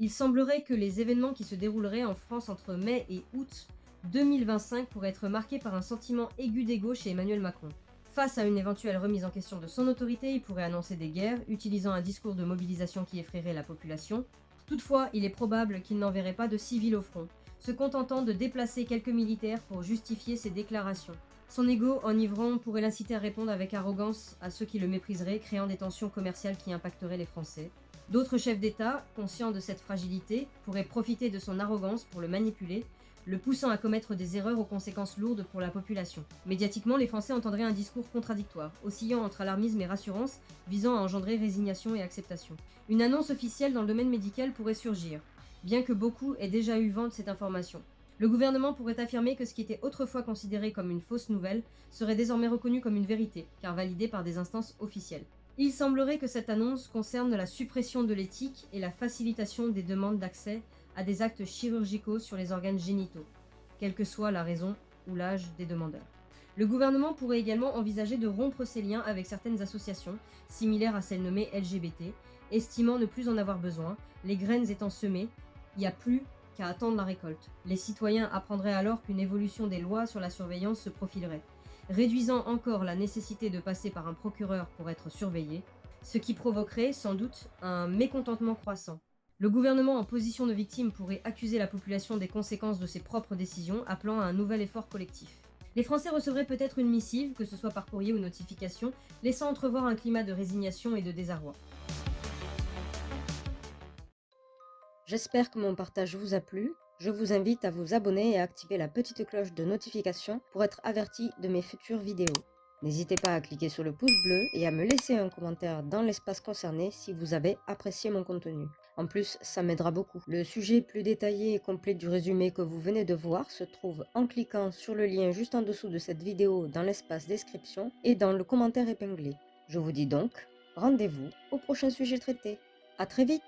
Il semblerait que les événements qui se dérouleraient en France entre mai et août 2025 pourraient être marqués par un sentiment aigu d'ego chez Emmanuel Macron. Face à une éventuelle remise en question de son autorité, il pourrait annoncer des guerres, utilisant un discours de mobilisation qui effraierait la population. Toutefois, il est probable qu'il n'enverrait pas de civils au front, se contentant de déplacer quelques militaires pour justifier ses déclarations. Son ego enivrant pourrait l'inciter à répondre avec arrogance à ceux qui le mépriseraient, créant des tensions commerciales qui impacteraient les Français. D'autres chefs d'État, conscients de cette fragilité, pourraient profiter de son arrogance pour le manipuler, le poussant à commettre des erreurs aux conséquences lourdes pour la population. Médiatiquement, les Français entendraient un discours contradictoire, oscillant entre alarmisme et rassurance, visant à engendrer résignation et acceptation. Une annonce officielle dans le domaine médical pourrait surgir, bien que beaucoup aient déjà eu vent de cette information. Le gouvernement pourrait affirmer que ce qui était autrefois considéré comme une fausse nouvelle serait désormais reconnu comme une vérité, car validé par des instances officielles. Il semblerait que cette annonce concerne la suppression de l'éthique et la facilitation des demandes d'accès à des actes chirurgicaux sur les organes génitaux, quelle que soit la raison ou l'âge des demandeurs. Le gouvernement pourrait également envisager de rompre ses liens avec certaines associations, similaires à celles nommées LGBT, estimant ne plus en avoir besoin, les graines étant semées, il n'y a plus qu'à attendre la récolte. Les citoyens apprendraient alors qu'une évolution des lois sur la surveillance se profilerait, réduisant encore la nécessité de passer par un procureur pour être surveillé, ce qui provoquerait sans doute un mécontentement croissant. Le gouvernement en position de victime pourrait accuser la population des conséquences de ses propres décisions, appelant à un nouvel effort collectif. Les Français recevraient peut-être une missive, que ce soit par courrier ou notification, laissant entrevoir un climat de résignation et de désarroi. J'espère que mon partage vous a plu. Je vous invite à vous abonner et à activer la petite cloche de notification pour être averti de mes futures vidéos. N'hésitez pas à cliquer sur le pouce bleu et à me laisser un commentaire dans l'espace concerné si vous avez apprécié mon contenu. En plus, ça m'aidera beaucoup. Le sujet plus détaillé et complet du résumé que vous venez de voir se trouve en cliquant sur le lien juste en dessous de cette vidéo dans l'espace description et dans le commentaire épinglé. Je vous dis donc, rendez-vous au prochain sujet traité. À très vite!